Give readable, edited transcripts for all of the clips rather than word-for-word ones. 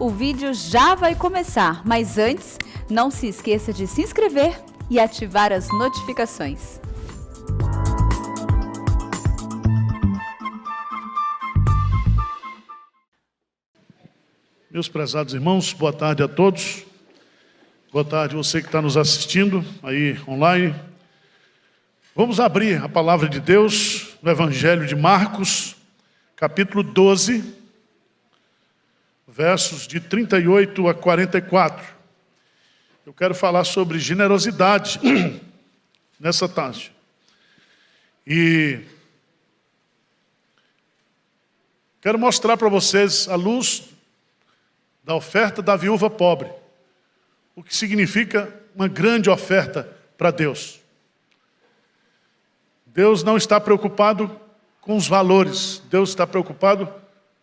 O vídeo já vai começar, mas antes, não se esqueça de se inscrever e ativar as notificações. Meus prezados irmãos, boa tarde a todos. Boa tarde você que está nos assistindo aí online. Vamos abrir a palavra de Deus no Evangelho de Marcos, capítulo 12, versos de 38 a 44. Eu quero falar sobre generosidade nessa tarde. E quero mostrar para vocês a luz da oferta da viúva pobre, o que significa uma grande oferta para Deus. Deus não está preocupado com os valores, Deus está preocupado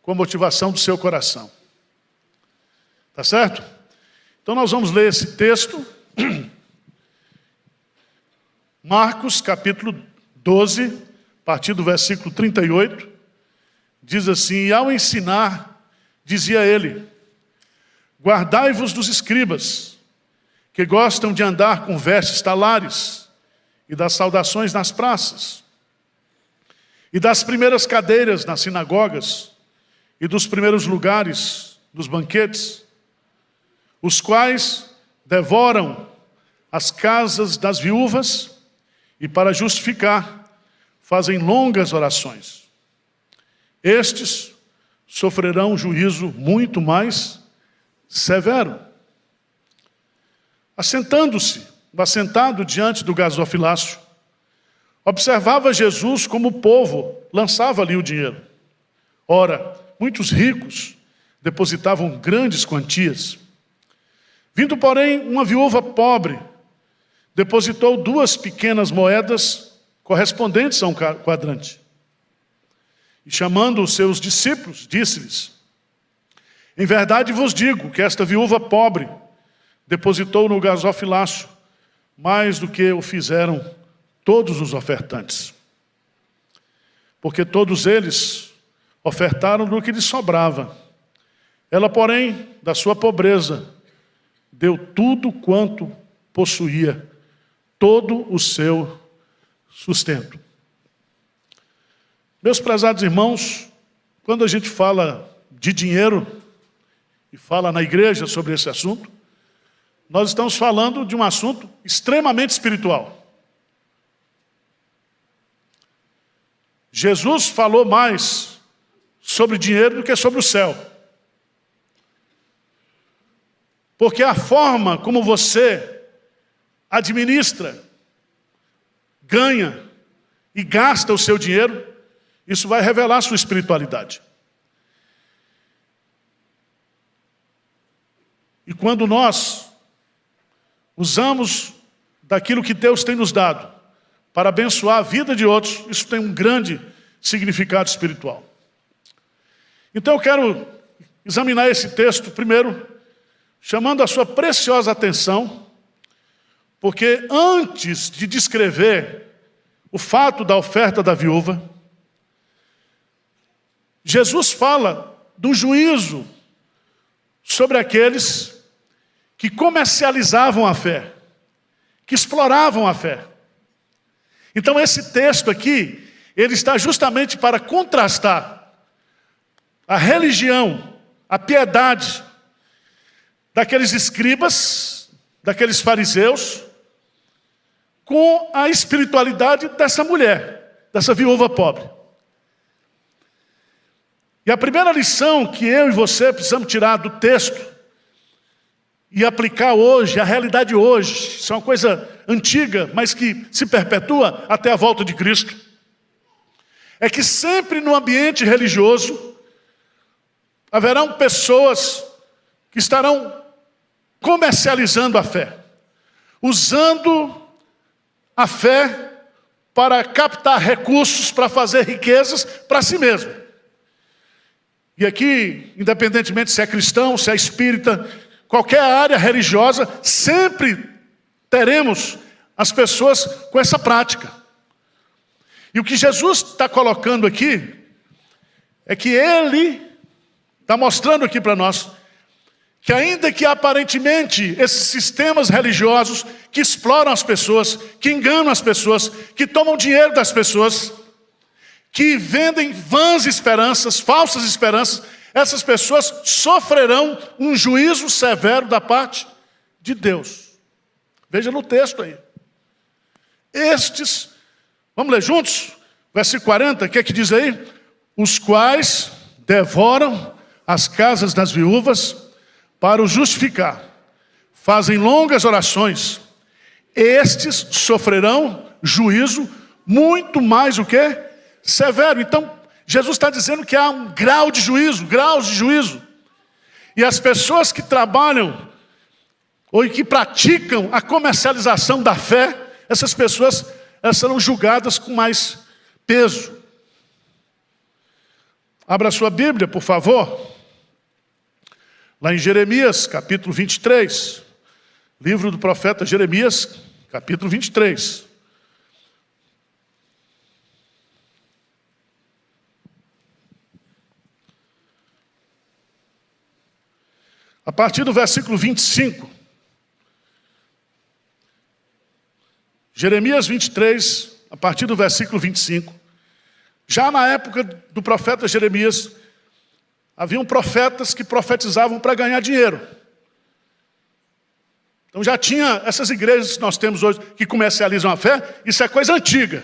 com a motivação do seu coração. Tá certo? Então nós vamos ler esse texto, Marcos capítulo 12, a partir do versículo 38, diz assim: e ao ensinar, dizia ele: guardai-vos dos escribas, que gostam de andar com vestes talares, e das saudações nas praças, e das primeiras cadeiras nas sinagogas, e dos primeiros lugares dos banquetes, os quais devoram as casas das viúvas, e para justificar, fazem longas orações. Estes sofrerão juízo muito mais severo. Assentado diante do gasofilácio, observava Jesus como o povo lançava ali o dinheiro. Ora, muitos ricos depositavam grandes quantias. Vindo, porém, uma viúva pobre, depositou 2 pequenas moedas correspondentes a um quadrante. E chamando os seus discípulos, disse-lhes: em verdade vos digo que esta viúva pobre depositou no gasofilácio mais do que o fizeram todos os ofertantes. Porque todos eles ofertaram do que lhes sobrava. Ela, porém, da sua pobreza, deu tudo quanto possuía, todo o seu sustento. Meus prezados irmãos, quando a gente fala de dinheiro e fala na igreja sobre esse assunto, nós estamos falando de um assunto extremamente espiritual. Jesus falou mais sobre dinheiro do que sobre o céu. Porque a forma como você administra, ganha e gasta o seu dinheiro, isso vai revelar a sua espiritualidade. E quando nós usamos daquilo que Deus tem nos dado para abençoar a vida de outros, isso tem um grande significado espiritual. Então eu quero examinar esse texto primeiro, chamando a sua preciosa atenção, porque antes de descrever o fato da oferta da viúva, Jesus fala do juízo sobre aqueles que comercializavam a fé, que exploravam a fé. Então esse texto aqui, ele está justamente para contrastar a religião, a piedade daqueles escribas, daqueles fariseus, com a espiritualidade dessa mulher, dessa viúva pobre. E a primeira lição que eu e você precisamos tirar do texto e aplicar hoje, a realidade hoje, isso é uma coisa antiga, mas que se perpetua até a volta de Cristo, é que sempre no ambiente religioso haverão pessoas que estarão comercializando a fé, usando a fé para captar recursos, para fazer riquezas para si mesmo. E aqui, independentemente se é cristão, se é espírita, qualquer área religiosa, sempre teremos as pessoas com essa prática. E o que Jesus está colocando aqui, é que Ele está mostrando aqui para nós, que ainda que aparentemente esses sistemas religiosos que exploram as pessoas, que enganam as pessoas, que tomam dinheiro das pessoas, que vendem vãs esperanças, falsas esperanças, essas pessoas sofrerão um juízo severo da parte de Deus. Veja no texto aí. Estes, vamos ler juntos? Versículo 40, o que é que diz aí? Os quais devoram as casas das viúvas para os justificar, fazem longas orações, estes sofrerão juízo muito mais o que? Severo. Então, Jesus está dizendo que há um grau de juízo, graus de juízo. E as pessoas que trabalham ou que praticam a comercialização da fé, essas pessoas elas serão julgadas com mais peso. Abra a sua Bíblia, por favor. Lá em Jeremias, capítulo 23. Livro do profeta Jeremias, capítulo 23. A partir do versículo 25. Jeremias 23, a partir do versículo 25. Já na época do profeta Jeremias, haviam profetas que profetizavam para ganhar dinheiro. Então já tinha essas igrejas que nós temos hoje que comercializam a fé, isso é coisa antiga.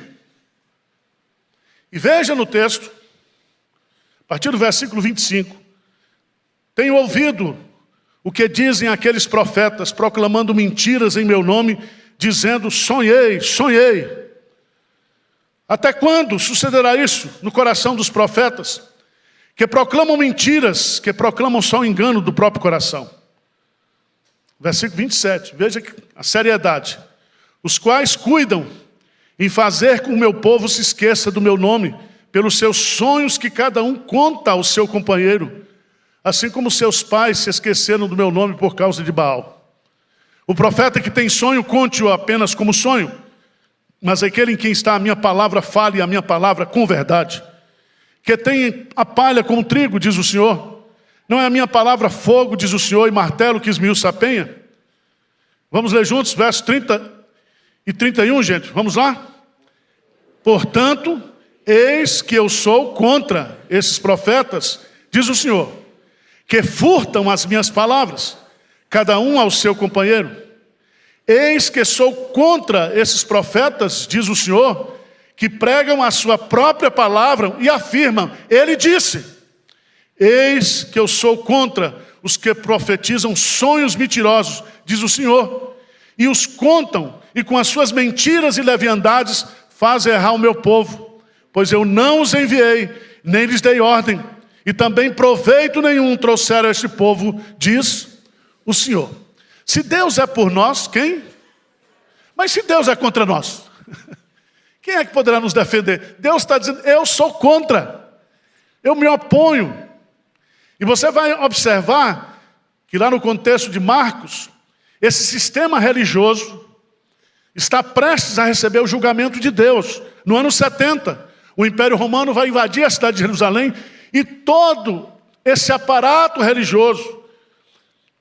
E veja no texto, a partir do versículo 25. Tenho ouvido o que dizem aqueles profetas, proclamando mentiras em meu nome, dizendo, sonhei, sonhei. Até quando sucederá isso no coração dos profetas? Que proclamam mentiras, que proclamam só o engano do próprio coração. Versículo 27, veja a seriedade. Os quais cuidam em fazer com que o meu povo se esqueça do meu nome, pelos seus sonhos que cada um conta ao seu companheiro, assim como seus pais se esqueceram do meu nome por causa de Baal. O profeta que tem sonho, conte-o apenas como sonho, mas aquele em quem está a minha palavra, fale a minha palavra com verdade. Que tem a palha como trigo, diz o Senhor. Não é a minha palavra fogo, diz o Senhor, e martelo que esmiuça a penha? Vamos ler juntos, versos 30 e 31, gente. Vamos lá? Portanto, eis que eu sou contra esses profetas, diz o Senhor, que furtam as minhas palavras, cada um ao seu companheiro. Eis que sou contra esses profetas, diz o Senhor, que pregam a sua própria palavra e afirmam, ele disse. Eis que eu sou contra os que profetizam sonhos mentirosos, diz o Senhor, e os contam, e com as suas mentiras e leviandades fazem errar o meu povo, pois eu não os enviei, nem lhes dei ordem, e também proveito nenhum trouxeram a este povo, diz o Senhor. Se Deus é por nós, quem? Mas se Deus é contra nós, quem é que poderá nos defender? Deus está dizendo, eu sou contra, eu me oponho. E você vai observar que lá no contexto de Marcos, esse sistema religioso está prestes a receber o julgamento de Deus. No ano 70, o Império Romano vai invadir a cidade de Jerusalém e todo esse aparato religioso,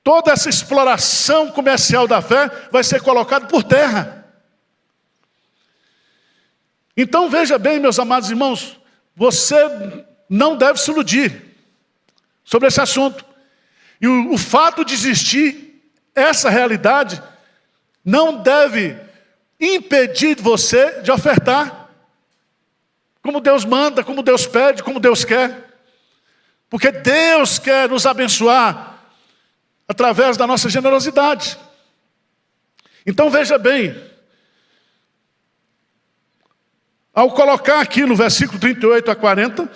toda essa exploração comercial da fé vai ser colocado por terra. Então veja bem, meus amados irmãos, você não deve se iludir sobre esse assunto. E o fato de existir essa realidade não deve impedir você de ofertar como Deus manda, como Deus pede, como Deus quer. Porque Deus quer nos abençoar através da nossa generosidade. Então veja bem, ao colocar aqui no versículo 38 a 40,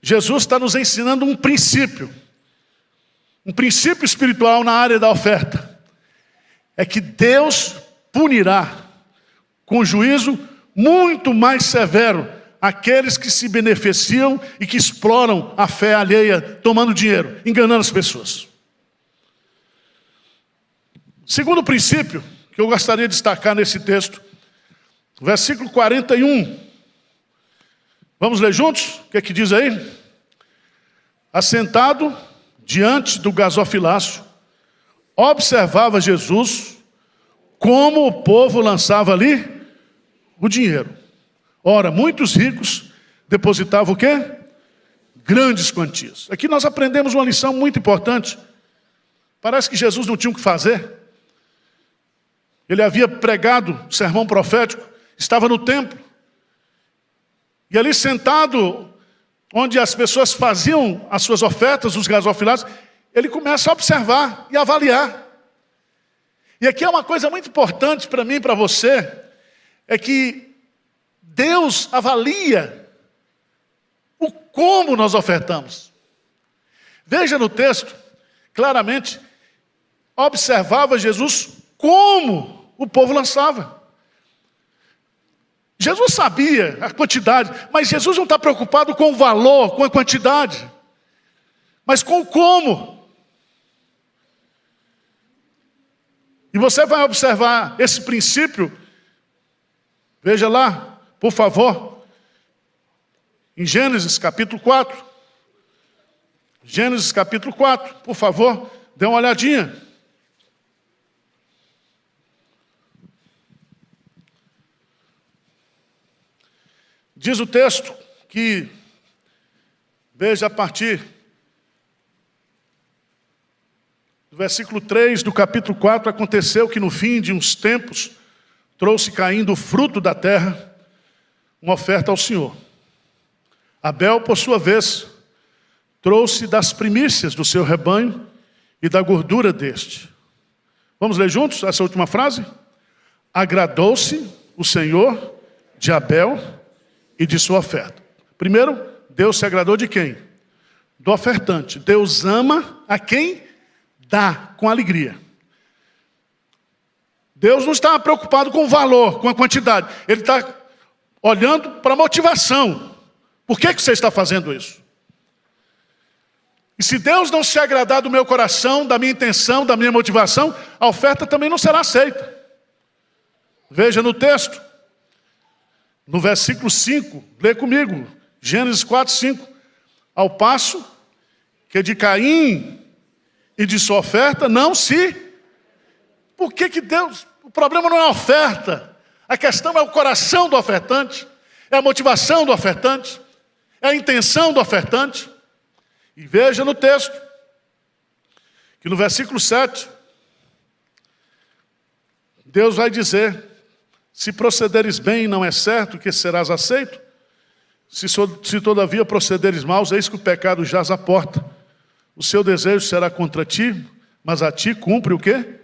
Jesus está nos ensinando um princípio espiritual na área da oferta. É que Deus punirá com juízo muito mais severo aqueles que se beneficiam e que exploram a fé alheia, tomando dinheiro, enganando as pessoas. Segundo princípio que eu gostaria de destacar nesse texto, versículo 41. Vamos ler juntos? O que é que diz aí? Assentado diante do gasofilácio, observava Jesus como o povo lançava ali o dinheiro. Ora, muitos ricos depositavam o quê? Grandes quantias. Aqui nós aprendemos uma lição muito importante. Parece que Jesus não tinha o que fazer. Ele havia pregado o sermão profético, estava no templo. E ali sentado, onde as pessoas faziam as suas ofertas, os gasofilados, ele começa a observar e avaliar. E aqui é uma coisa muito importante para mim e para você, é que Deus avalia o como nós ofertamos. Veja no texto, claramente, observava Jesus como o povo lançava. Jesus sabia a quantidade, mas Jesus não está preocupado com o valor, com a quantidade, mas com o como. E você vai observar esse princípio, veja lá, por favor, em Gênesis capítulo 4. Gênesis capítulo 4, por favor, dê uma olhadinha. Diz o texto que, veja a partir do versículo 3 do capítulo 4, aconteceu que no fim de uns tempos, trouxe Caim do fruto da terra uma oferta ao Senhor. Abel, por sua vez, trouxe das primícias do seu rebanho e da gordura deste. Vamos ler juntos essa última frase? Agradou-se o Senhor de Abel e de sua oferta. Primeiro, Deus se agradou de quem? Do ofertante. Deus ama a quem dá com alegria. Deus não está preocupado com o valor, com a quantidade. Ele está olhando para a motivação. Por que você está fazendo isso? E se Deus não se agradar do meu coração, da minha intenção, da minha motivação, a oferta também não será aceita. Veja no texto, no versículo 5, lê comigo, Gênesis 4, 5. Ao passo que de Caim e de sua oferta não se... Por que Deus... O problema não é a oferta. A questão é o coração do ofertante. É a motivação do ofertante. É a intenção do ofertante. E veja no texto, que no versículo 7, Deus vai dizer: se procederes bem, não é certo que serás aceito. Se todavia procederes mal, eis que o pecado jaz à porta. O seu desejo será contra ti, mas a ti cumpre o quê?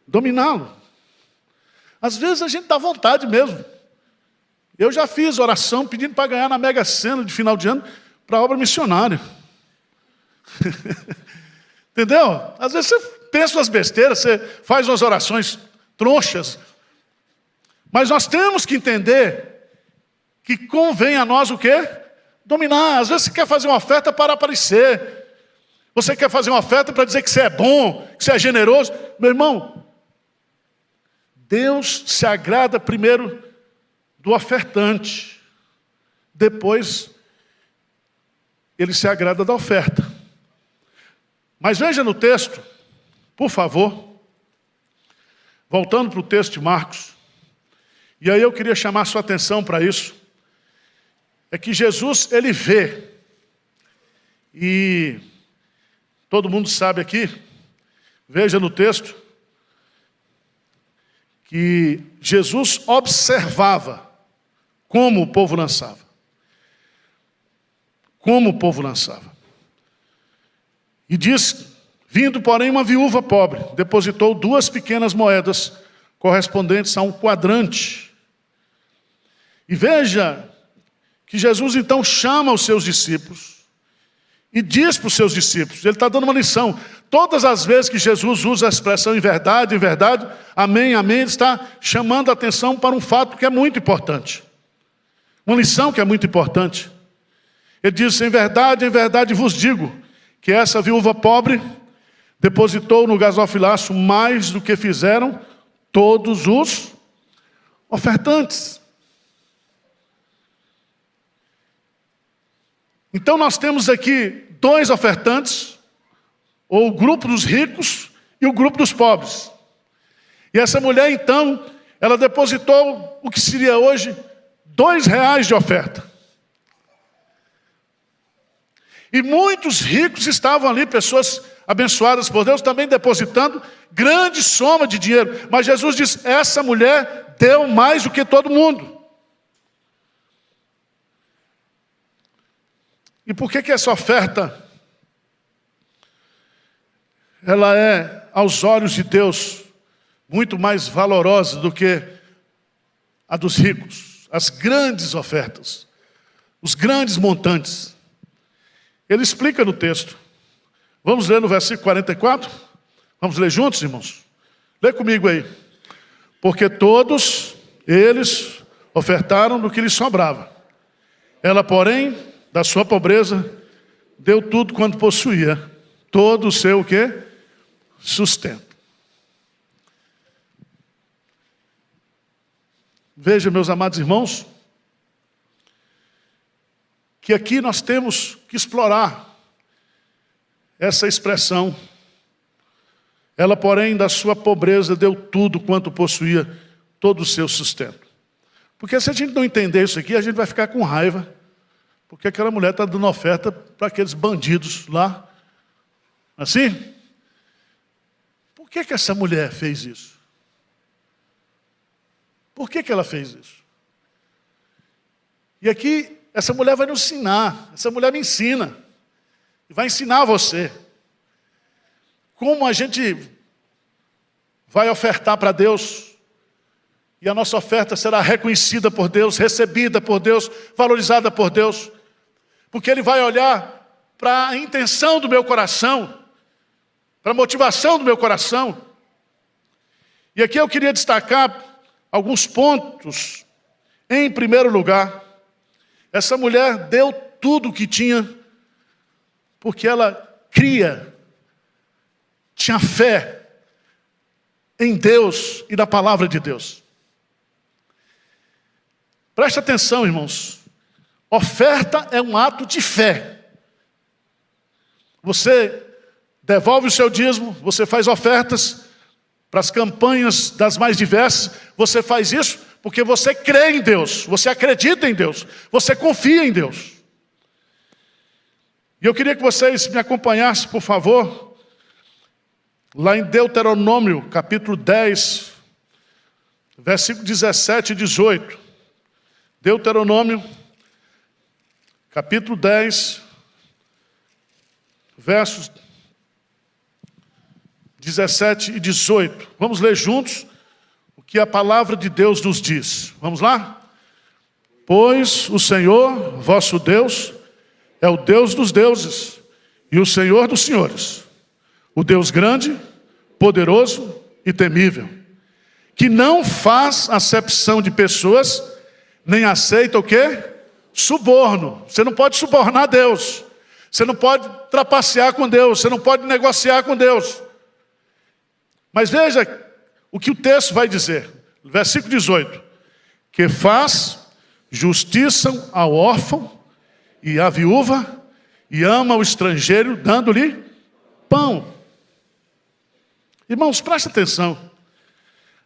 Dominá-lo. Às vezes a gente dá vontade mesmo. Eu já fiz oração pedindo para ganhar na Mega Sena de final de ano para a obra missionária. Entendeu? Às vezes você pensa umas besteiras, você faz umas orações tronchas. Mas nós temos que entender que convém a nós o quê? Dominar. Às vezes você quer fazer uma oferta para aparecer. Você quer fazer uma oferta para dizer que você é bom, que você é generoso. Meu irmão, Deus se agrada primeiro do ofertante. Depois, Ele se agrada da oferta. Mas veja no texto, por favor, voltando para o texto de Marcos. E aí eu queria chamar a sua atenção para isso. É que Jesus, Ele vê. E todo mundo sabe aqui, veja no texto, que Jesus observava como o povo lançava. Como o povo lançava. E diz, vindo porém uma viúva pobre, depositou 2 pequenas moedas, correspondentes a um quadrante. E veja que Jesus então chama os seus discípulos e diz para os seus discípulos, ele está dando uma lição. Todas as vezes que Jesus usa a expressão em verdade, amém, amém, ele está chamando a atenção para um fato que é muito importante. Uma lição que é muito importante. Ele diz, em verdade vos digo, que essa viúva pobre depositou no gasofilaço mais do que fizeram todos os ofertantes. Então nós temos aqui 2 ofertantes, ou o grupo dos ricos, e o grupo dos pobres. E essa mulher, então, ela depositou o que seria hoje R$ 2 de oferta. E muitos ricos estavam ali, pessoas abençoadas por Deus, também depositando grande soma de dinheiro. Mas Jesus diz, essa mulher deu mais do que todo mundo. E por que essa oferta, ela é, aos olhos de Deus, muito mais valorosa do que a dos ricos? As grandes ofertas, os grandes montantes. Ele explica no texto. Vamos ler no versículo 44? Vamos ler juntos, irmãos? Lê comigo aí. Porque todos eles ofertaram do que lhes sobrava. Ela, porém, da sua pobreza, deu tudo quanto possuía. Todo o seu o quê? Sustento. Veja, meus amados irmãos, que aqui nós temos que explorar essa expressão. Ela, porém, da sua pobreza deu tudo quanto possuía, todo o seu sustento. Porque se a gente não entender isso aqui, a gente vai ficar com raiva, porque aquela mulher está dando oferta para aqueles bandidos lá. Assim? Por que essa mulher fez isso? Por que ela fez isso? E aqui, essa mulher vai nos ensinar, essa mulher me ensina, e vai ensinar você como a gente vai ofertar para Deus, e a nossa oferta será reconhecida por Deus, recebida por Deus, valorizada por Deus, porque Ele vai olhar para a intenção do meu coração, para a motivação do meu coração. E aqui eu queria destacar alguns pontos. Em primeiro lugar, essa mulher deu tudo o que tinha, porque ela tinha fé em Deus e na palavra de Deus. Preste atenção, irmãos. Oferta é um ato de fé. Você devolve o seu dízimo, você faz ofertas para as campanhas das mais diversas. Você faz isso porque você crê em Deus, você acredita em Deus, você confia em Deus. E eu queria que vocês me acompanhassem, por favor, lá em Deuteronômio, capítulo 10, versículo 17 e 18. Deuteronômio, capítulo 10, versos 17 e 18. Vamos ler juntos o que a palavra de Deus nos diz. Vamos lá? Pois o Senhor, vosso Deus, é o Deus dos deuses e o Senhor dos senhores, o Deus grande, poderoso e temível, que não faz acepção de pessoas, nem aceita o quê? Suborno. Você não pode subornar Deus. Você não pode trapacear com Deus. Você não pode negociar com Deus. Mas veja o que o texto vai dizer. Versículo 18. Que faz justiça ao órfão e à viúva, e ama o estrangeiro, dando-lhe pão. Irmãos, presta atenção.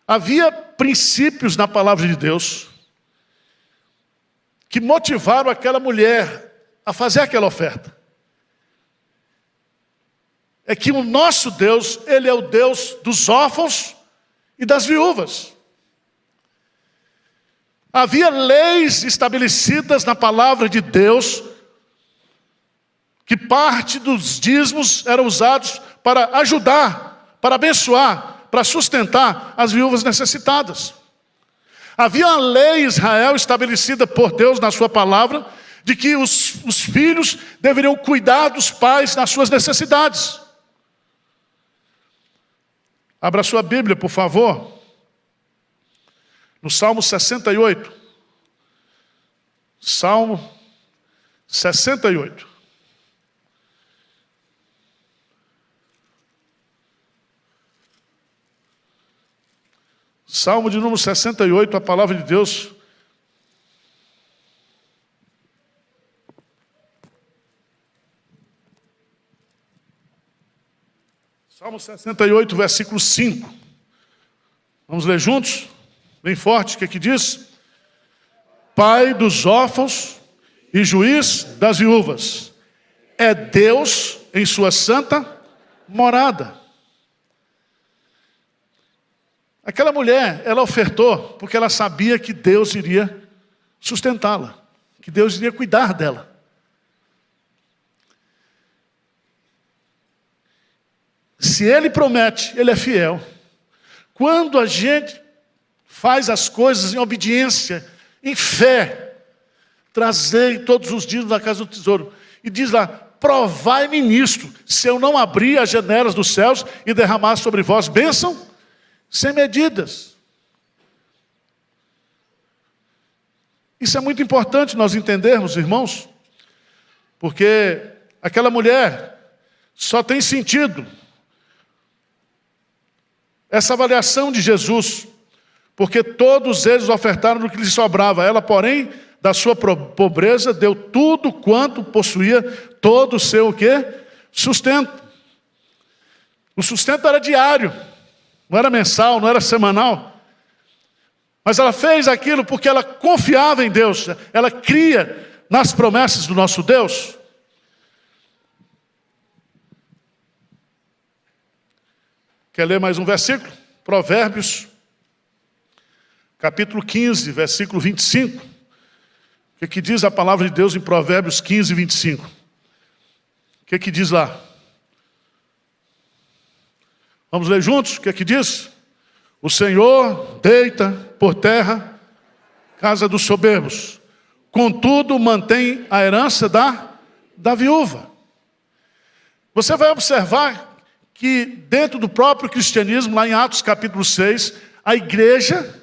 Havia princípios na palavra de Deus que motivaram aquela mulher a fazer aquela oferta. É que o nosso Deus, Ele é o Deus dos órfãos e das viúvas. Havia leis estabelecidas na palavra de Deus, que parte dos dízimos eram usados para ajudar, para abençoar, para sustentar as viúvas necessitadas. Havia uma lei em Israel estabelecida por Deus na sua palavra, de que os filhos deveriam cuidar dos pais nas suas necessidades. Abra sua Bíblia, por favor, no Salmo 68. Salmo 68. Salmo de número 68, a palavra de Deus. Salmo Salmo 68, versículo 5. Vamos ler juntos? Bem forte, o que aqui diz? Pai dos órfãos e juiz das viúvas. É Deus em sua santa morada. Aquela mulher, ela ofertou porque ela sabia que Deus iria sustentá-la, que Deus iria cuidar dela. Se Ele promete, Ele é fiel. Quando a gente faz as coisas em obediência, em fé, trazei todos os dias na casa do tesouro. E diz lá, provai-me nisto, se eu não abrir as janelas dos céus e derramar sobre vós bênção sem medidas. Isso é muito importante nós entendermos, irmãos, porque aquela mulher só tem sentido essa avaliação de Jesus, porque todos eles ofertaram do que lhes sobrava. Ela, porém, da sua pobreza, deu tudo quanto possuía, todo o seu o quê? Sustento. O sustento era diário, não era mensal, não era semanal. Mas ela fez aquilo porque ela confiava em Deus, ela cria nas promessas do nosso Deus. Quer ler mais um versículo? Provérbios, capítulo 15, versículo 25. O que diz a palavra de Deus em Provérbios 15, 25? O que diz lá? Vamos ler juntos? O que diz? O Senhor deita por terra casa dos soberbos, contudo mantém a herança da viúva. Você vai observar que dentro do próprio cristianismo, lá em Atos capítulo 6, a igreja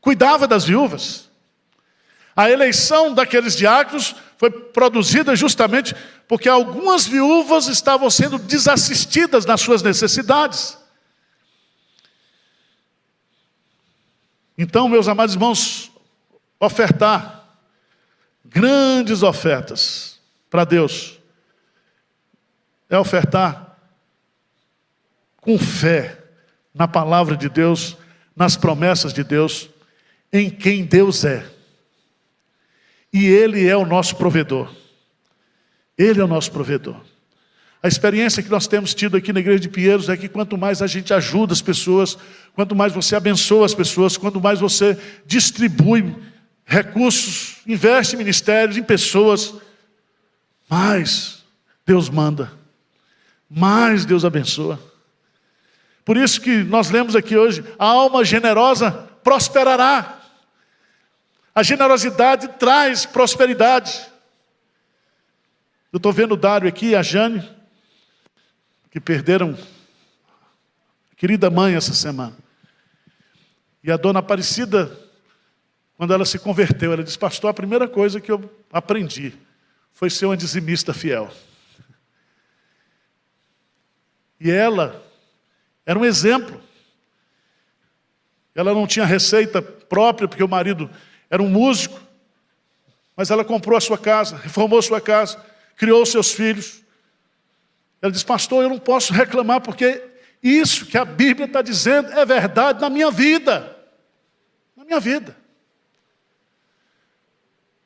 cuidava das viúvas. A eleição daqueles diáconos foi produzida justamente porque algumas viúvas estavam sendo desassistidas nas suas necessidades. Então, meus amados irmãos, ofertar grandes ofertas para Deus é ofertar com fé na palavra de Deus, nas promessas de Deus, em quem Deus é. E Ele é o nosso provedor. Ele é o nosso provedor. A experiência que nós temos tido aqui na igreja de Pinheiros é que quanto mais a gente ajuda as pessoas, quanto mais você abençoa as pessoas, quanto mais você distribui recursos, investe em ministérios, em pessoas, mais Deus manda, mais Deus abençoa. Por isso que nós lemos aqui hoje, a alma generosa prosperará. A generosidade traz prosperidade. Eu estou vendo o Dário aqui e a Jane, que perderam a querida mãe essa semana. E a dona Aparecida, quando ela se converteu, ela disse, pastor, a primeira coisa que eu aprendi foi ser uma dizimista fiel. E ela era um exemplo. Ela não tinha receita própria, porque o marido era um músico, mas ela comprou a sua casa, reformou a sua casa, criou os seus filhos. Ela disse, pastor, eu não posso reclamar, porque isso que a Bíblia está dizendo é verdade na minha vida. Na minha vida.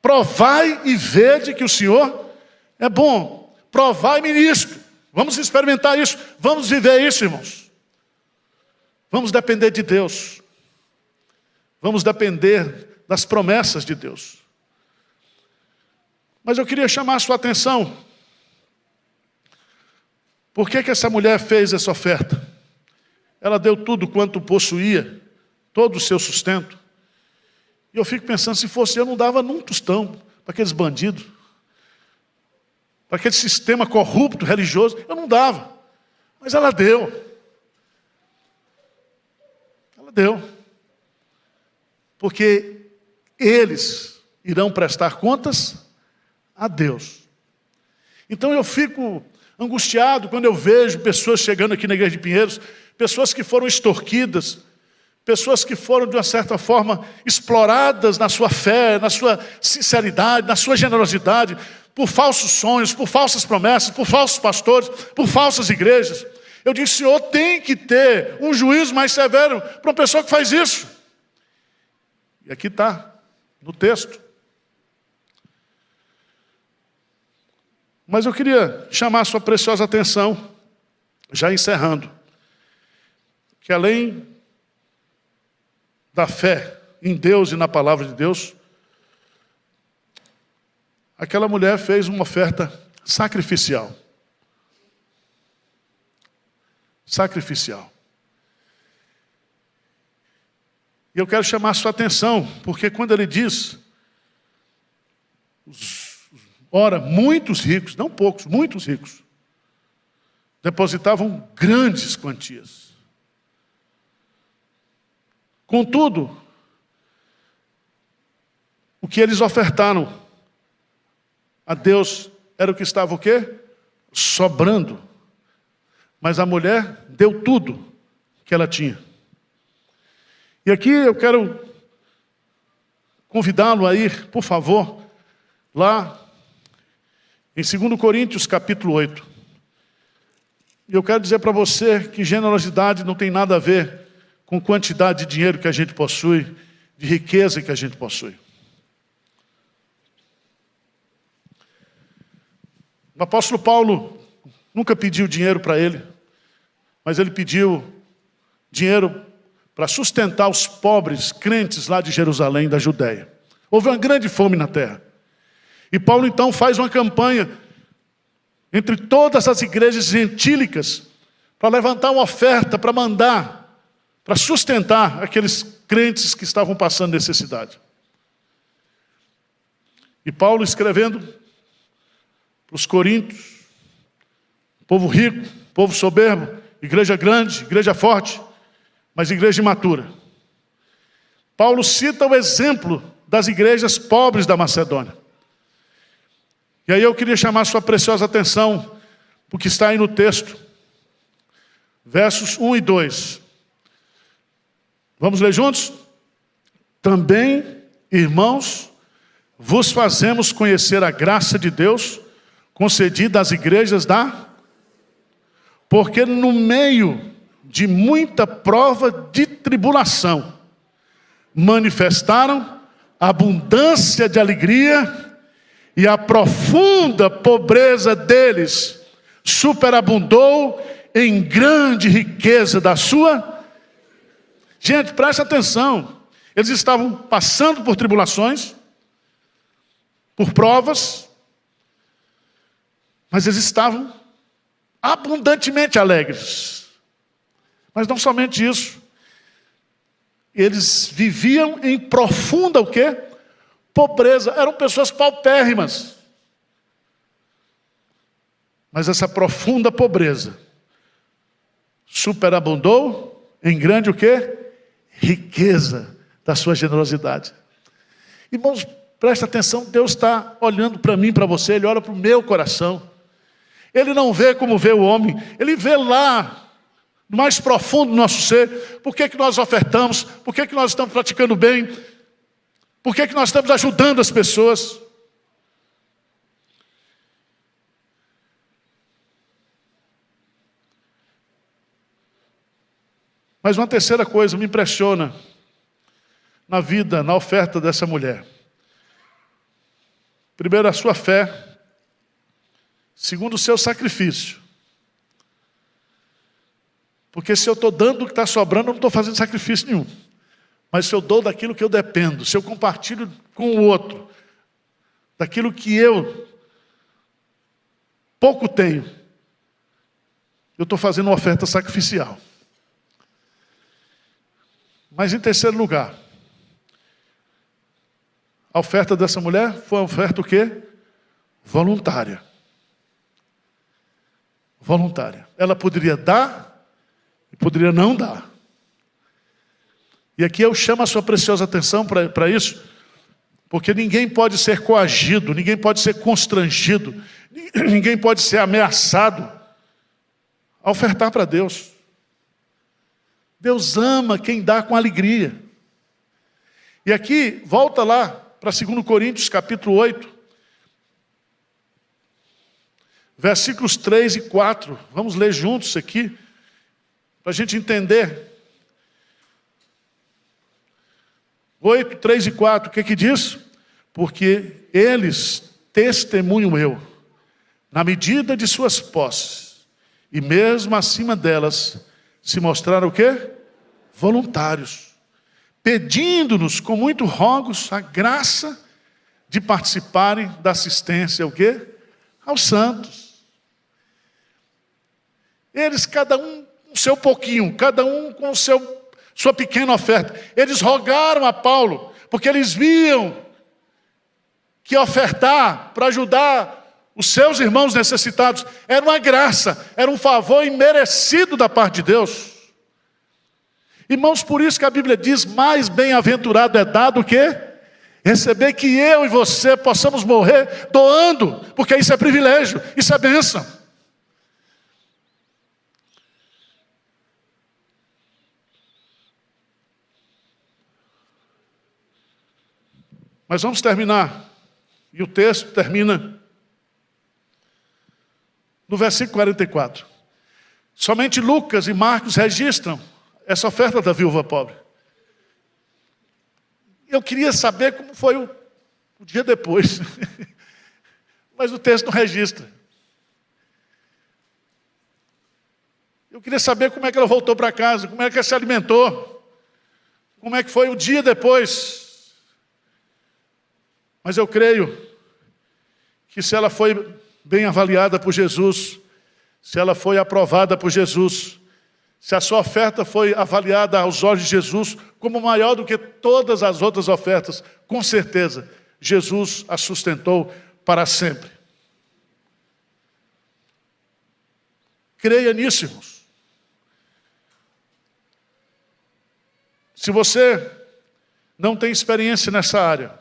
Provai e vede que o Senhor é bom. Provai-me nisto. Vamos experimentar isso. Vamos viver isso, irmãos. Vamos depender de Deus. Vamos depender das promessas de Deus. Mas eu queria chamar a sua atenção. Por que essa mulher fez essa oferta? Ela deu tudo quanto possuía, todo o seu sustento. E eu fico pensando, se fosse eu, não dava num tostão para aqueles bandidos, para aquele sistema corrupto, religioso, eu não dava. Mas ela deu. Ela deu. Porque eles irão prestar contas a Deus. Então eu fico angustiado quando eu vejo pessoas chegando aqui na igreja de Pinheiros, pessoas que foram extorquidas, pessoas que foram de uma certa forma exploradas na sua fé, na sua sinceridade, na sua generosidade, por falsos sonhos, por falsas promessas, por falsos pastores, por falsas igrejas. Eu disse, Senhor, tem que ter um juízo mais severo para uma pessoa que faz isso. E aqui está, no texto. Mas eu queria chamar a sua preciosa atenção, já encerrando, que além da fé em Deus e na palavra de Deus, aquela mulher fez uma oferta sacrificial. Sacrificial. E eu quero chamar a sua atenção, porque quando ele diz, ora, muitos ricos, não poucos, muitos ricos, depositavam grandes quantias. Contudo, o que eles ofertaram a Deus era o que estava o quê? Sobrando. Mas a mulher deu tudo que ela tinha. E aqui eu quero convidá-lo a ir, por favor, lá em 2 Coríntios capítulo 8. E eu quero dizer para você que generosidade não tem nada a ver com quantidade de dinheiro que a gente possui, de riqueza que a gente possui. O apóstolo Paulo nunca pediu dinheiro para ele, mas ele pediu dinheiro para sustentar os pobres crentes lá de Jerusalém, da Judéia. Houve uma grande fome na terra. E Paulo então faz uma campanha entre todas as igrejas gentílicas para levantar uma oferta, para mandar, para sustentar aqueles crentes que estavam passando necessidade. E Paulo escrevendo para os coríntios, povo rico, povo soberbo, igreja grande, igreja forte, mas igreja imatura. Paulo cita o exemplo das igrejas pobres da Macedônia. E aí eu queria chamar a sua preciosa atenção, porque está aí no texto, versos 1 e 2. Vamos ler juntos? Também, irmãos, vos fazemos conhecer a graça de Deus, concedida às igrejas porque no meio de muita prova de tribulação, manifestaram abundância de alegria, e a profunda pobreza deles superabundou em grande riqueza da sua. Gente, presta atenção. Eles estavam passando por tribulações, por provas, mas eles estavam abundantemente alegres. Mas não somente isso. Eles viviam em profunda o quê? Pobreza. Eram pessoas paupérrimas. Mas essa profunda pobreza superabundou em grande o quê? Riqueza da sua generosidade. Irmãos, presta atenção, Deus está olhando para mim, para você, Ele olha para o meu coração. Ele não vê como vê o homem, Ele vê lá, no mais profundo do nosso ser, por que nós ofertamos, por que nós estamos praticando bem, por que nós estamos ajudando as pessoas. Mas uma terceira coisa me impressiona na vida, na oferta dessa mulher. Primeiro, a sua fé. Segundo, o seu sacrifício. Porque se eu estou dando o que está sobrando, eu não estou fazendo sacrifício nenhum. Mas se eu dou daquilo que eu dependo, se eu compartilho com o outro, daquilo que eu pouco tenho, eu estou fazendo uma oferta sacrificial. Mas em terceiro lugar, a oferta dessa mulher foi uma oferta o quê? Voluntária. Voluntária. Ela poderia dar e poderia não dar. E aqui eu chamo a sua preciosa atenção para isso, porque ninguém pode ser coagido, ninguém pode ser constrangido, ninguém pode ser ameaçado a ofertar para Deus. Deus ama quem dá com alegria. E aqui, volta lá para 2 Coríntios capítulo 8. versículos 3 e 4. Vamos ler juntos aqui, para a gente entender. 8, 3 e 4, o que diz? Porque eles, testemunho eu, na medida de suas posses, e mesmo acima delas, se mostraram o quê? Voluntários, pedindo-nos com muito rogos a graça de participarem da assistência, o quê? Aos santos. Eles, cada um com seu pouquinho, cada um com sua pequena oferta. Eles rogaram a Paulo, porque eles viam que ofertar para ajudar os seus irmãos necessitados era uma graça, era um favor imerecido da parte de Deus. Irmãos, por isso que a Bíblia diz, mais bem-aventurado é dado o quê? Receber, que eu e você possamos morrer doando, porque isso é privilégio, isso é bênção. Mas vamos terminar, e o texto termina no versículo 44. Somente Lucas e Marcos registram essa oferta da viúva pobre. Eu queria saber como foi o dia depois, mas o texto não registra. Eu queria saber como é que ela voltou para casa, como é que ela se alimentou, como é que foi o dia depois. Mas eu creio que se ela foi bem avaliada por Jesus, se ela foi aprovada por Jesus, se a sua oferta foi avaliada aos olhos de Jesus como maior do que todas as outras ofertas, com certeza, Jesus a sustentou para sempre. Creia nisso, irmãos. Se você não tem experiência nessa área,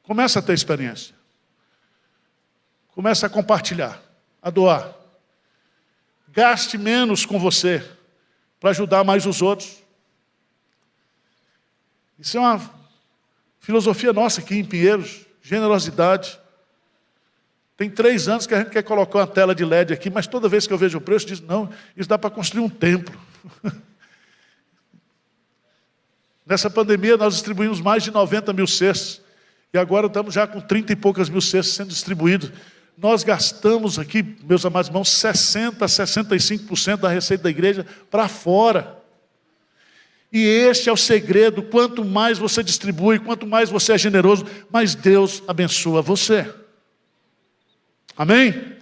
comece a ter experiência. Comece a compartilhar, a doar. Gaste menos com você, para ajudar mais os outros. Isso é uma filosofia nossa aqui em Pinheiros, generosidade. Tem 3 anos que a gente quer colocar uma tela de LED aqui, mas toda vez que eu vejo o preço, diz, não, isso dá para construir um templo. Nessa pandemia, nós distribuímos mais de 90 mil cestos, e agora estamos já com 30 e poucas mil cestos sendo distribuídos. Nós gastamos aqui, meus amados irmãos, 60% a 65% da receita da igreja para fora. E este é o segredo: quanto mais você distribui, quanto mais você é generoso, mais Deus abençoa você. Amém?